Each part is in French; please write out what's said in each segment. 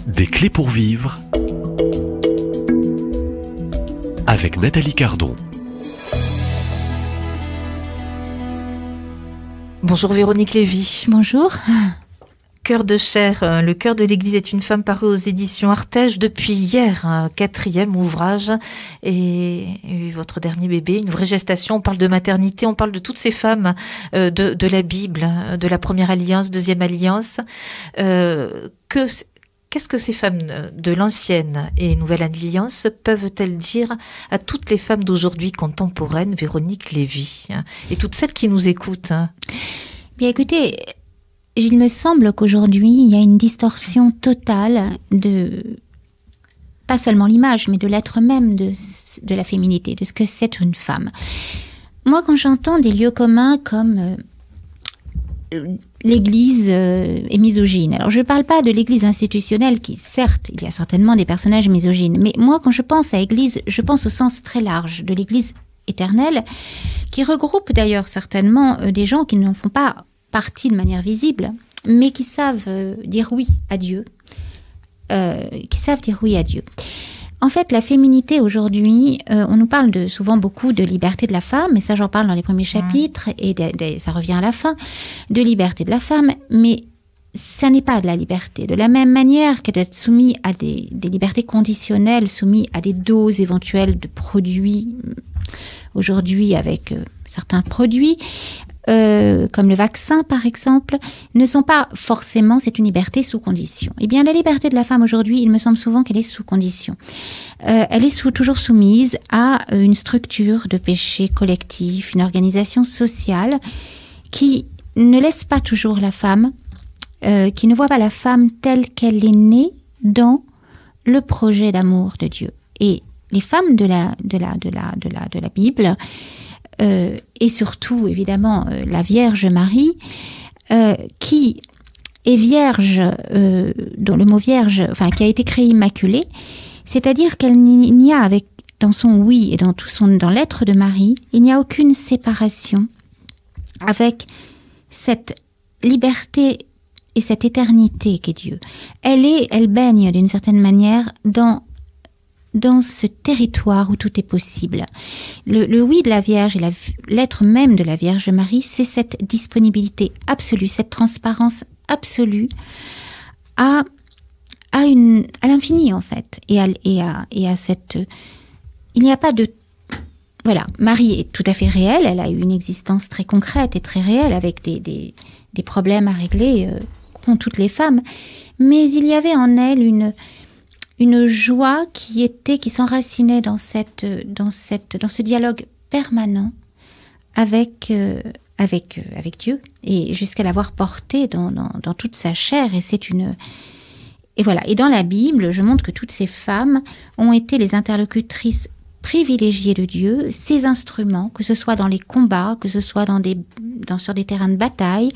Des clés pour vivre avec Nathalie Cardon. Bonjour Véronique Lévy. Bonjour. Cœur de chair, le cœur de l'Église est une femme parue aux éditions Artege depuis hier, un 4e ouvrage et votre dernier bébé, une vraie gestation. On parle de maternité, on parle de toutes ces femmes de la Bible, de la première alliance, deuxième alliance. Qu'est-ce que ces femmes de l'ancienne et nouvelle alliance peuvent-elles dire à toutes les femmes d'aujourd'hui contemporaines, Véronique Lévy, et toutes celles qui nous écoutent? Bien écoutez, il me semble qu'aujourd'hui, il y a une distorsion totale de, pas seulement l'image, mais de l'être même de la féminité, de ce que c'est une femme. Moi, quand j'entends des lieux communs comme l'Église est misogyne, alors je ne parle pas de l'Église institutionnelle qui, certes, il y a certainement des personnages misogynes, mais moi, quand je pense à Église, je pense au sens très large de l'Église éternelle, qui regroupe d'ailleurs certainement des gens qui n'en font pas partie de manière visible, mais qui savent dire oui à Dieu. En fait, la féminité aujourd'hui, on nous parle souvent beaucoup de liberté de la femme, et ça j'en parle dans les premiers chapitres, et ça revient à la fin, de liberté de la femme, mais ça n'est pas de la liberté. De la même manière qu'elle doit être soumise à des libertés conditionnelles, soumise à des doses éventuelles de produits, aujourd'hui avec certains produits, comme le vaccin par exemple, ne sont pas forcément, c'est une liberté sous condition. Eh bien la liberté de la femme aujourd'hui, il me semble souvent qu'elle est sous condition. Elle est toujours soumise à une structure de péché collectif, une organisation sociale qui ne laisse pas toujours la femme, qui ne voit pas la femme telle qu'elle est née dans le projet d'amour de Dieu. Et les femmes de la Bible, et surtout évidemment la Vierge Marie, qui est vierge, dont le mot vierge, qui a été créée immaculée, c'est-à-dire qu'elle n'y a dans son oui et dans l'être de Marie, il n'y a aucune séparation avec cette liberté et cette éternité qu'est Dieu. Elle baigne d'une certaine manière dans ce territoire où tout est possible. Le oui de la Vierge et l'être même de la Vierge Marie, c'est cette disponibilité absolue, cette transparence absolue à l'infini en fait, et à cette... Il n'y a pas de... Voilà, Marie est tout à fait réelle, elle a eu une existence très concrète et très réelle avec des problèmes à régler qu'ont toutes les femmes, mais il y avait en elle une joie qui s'enracinait dans ce dialogue permanent avec Dieu, et jusqu'à l'avoir porté dans toute sa chair. Et voilà. Et dans la Bible, je montre que toutes ces femmes ont été les interlocutrices privilégiées de Dieu, ses instruments, que ce soit dans les combats, que ce soit sur des terrains de bataille,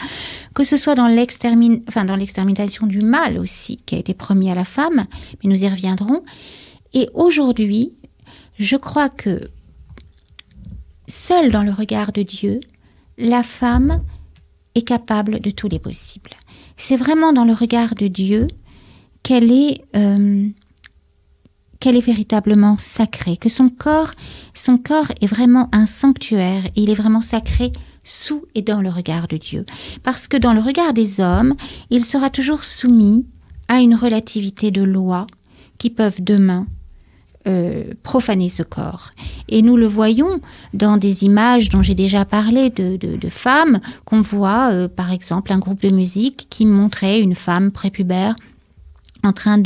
que ce soit dans l'extermination du mal aussi, qui a été promis à la femme, mais nous y reviendrons. Et aujourd'hui, je crois que seule dans le regard de Dieu, la femme est capable de tous les possibles. C'est vraiment dans le regard de Dieu qu'elle est véritablement sacrée, que son corps est vraiment un sanctuaire, et il est vraiment sacré sous et dans le regard de Dieu. Parce que dans le regard des hommes, il sera toujours soumis à une relativité de lois qui peuvent demain profaner ce corps. Et nous le voyons dans des images dont j'ai déjà parlé de femmes qu'on voit, par exemple un groupe de musique qui montrait une femme prépubère en train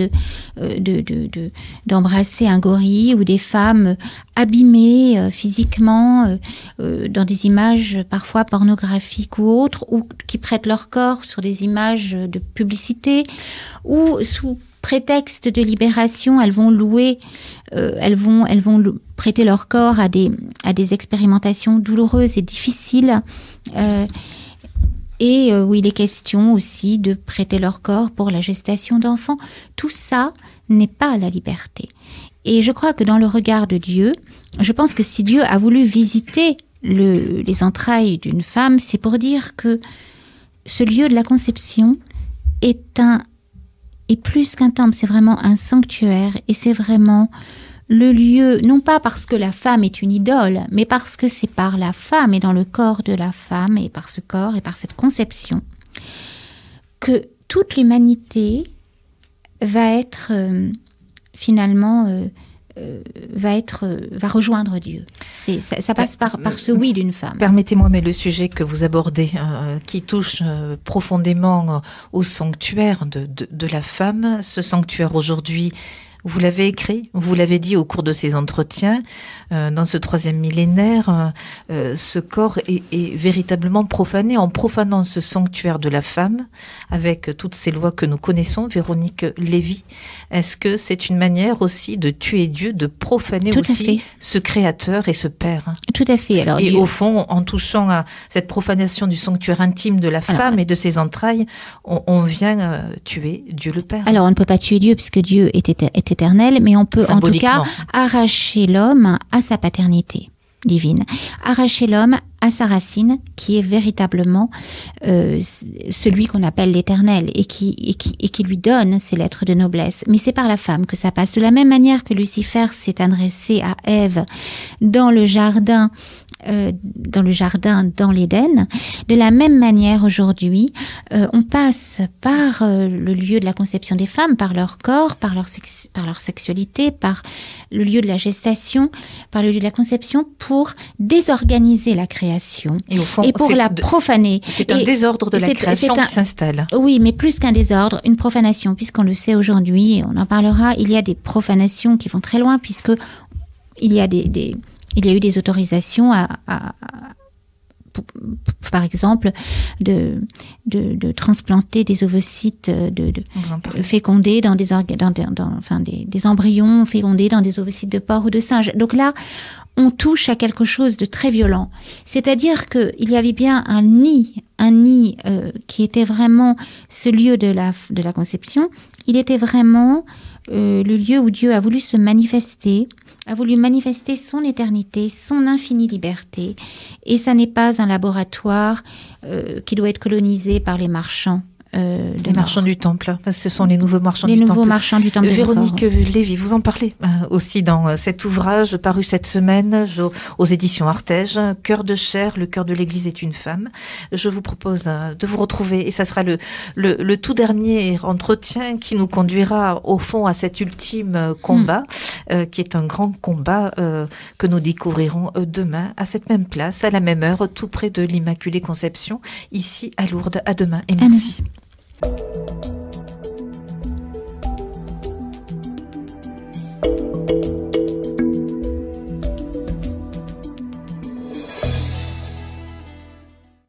d'embrasser un gorille, ou des femmes abîmées physiquement dans des images parfois pornographiques ou autres, ou qui prêtent leur corps sur des images de publicité, ou sous prétexte de libération, elles vont prêter leur corps à des expérimentations douloureuses et difficiles, et où il est question aussi de prêter leur corps pour la gestation d'enfants. Tout ça n'est pas la liberté. Et je crois que dans le regard de Dieu, je pense que si Dieu a voulu visiter les entrailles d'une femme, c'est pour dire que ce lieu de la conception est plus qu'un temple, c'est vraiment un sanctuaire, et c'est vraiment le lieu, non pas parce que la femme est une idole, mais parce que c'est par la femme et dans le corps de la femme, et par ce corps et par cette conception, que toute l'humanité va être va rejoindre Dieu. Ça passe par ce oui d'une femme. Permettez-moi, mais le sujet que vous abordez, qui touche profondément au sanctuaire de la femme, ce sanctuaire aujourd'hui, vous l'avez écrit, vous l'avez dit au cours de ces entretiens, dans ce 3e millénaire, ce corps est véritablement profané. En profanant ce sanctuaire de la femme, avec toutes ces lois que nous connaissons, Véronique Lévy, est-ce que c'est une manière aussi de tuer Dieu, de profaner aussi ce Créateur et ce Père? Tout à fait. Alors, et au fond, en touchant à cette profanation du sanctuaire intime de la femme et de ses entrailles, on vient tuer Dieu le Père. Alors, on ne peut pas tuer Dieu puisque Dieu est éternel, mais on peut en tout cas arracher l'homme à sa paternité divine, arracher l'homme à sa racine, qui est véritablement celui qu'on appelle l'éternel et qui lui donne ses lettres de noblesse. Mais c'est par la femme que ça passe. De la même manière que Lucifer s'est adressé à Ève dans le jardin, dans l'Éden, de la même manière aujourd'hui, on passe par le lieu de la conception des femmes, par leur corps, par leur sexualité, par le lieu de la gestation, par le lieu de la conception, pour désorganiser la création et, au fond, pour la profaner. C'est un désordre de la création qui s'installe. Oui, mais plus qu'un désordre, une profanation, puisqu'on le sait aujourd'hui, et on en parlera, il y a des profanations qui vont très loin, puisque il y a eu des autorisations par exemple, de transplanter des ovocytes fécondés dans des embryons fécondés dans des ovocytes de porc ou de singe. Donc là, on touche à quelque chose de très violent. C'est-à-dire qu'il y avait bien un nid qui était vraiment ce lieu de la conception. Il était vraiment le lieu où Dieu a voulu se manifester, a voulu manifester son éternité, son infinie liberté. Et ça n'est pas un laboratoire qui doit être colonisé par les marchands. Les marchands du temple, ce sont les nouveaux marchands du temple. Les nouveaux marchands du temple. Véronique Lévy, vous en parlez aussi dans cet ouvrage paru cette semaine aux éditions Artege, Cœur de chair, le cœur de l'Église est une femme. Je vous propose de vous retrouver, et ça sera le tout dernier entretien qui nous conduira au fond à cet ultime combat, qui est un grand combat que nous découvrirons demain à cette même place, à la même heure, tout près de l'Immaculée Conception, ici à Lourdes. À demain et merci.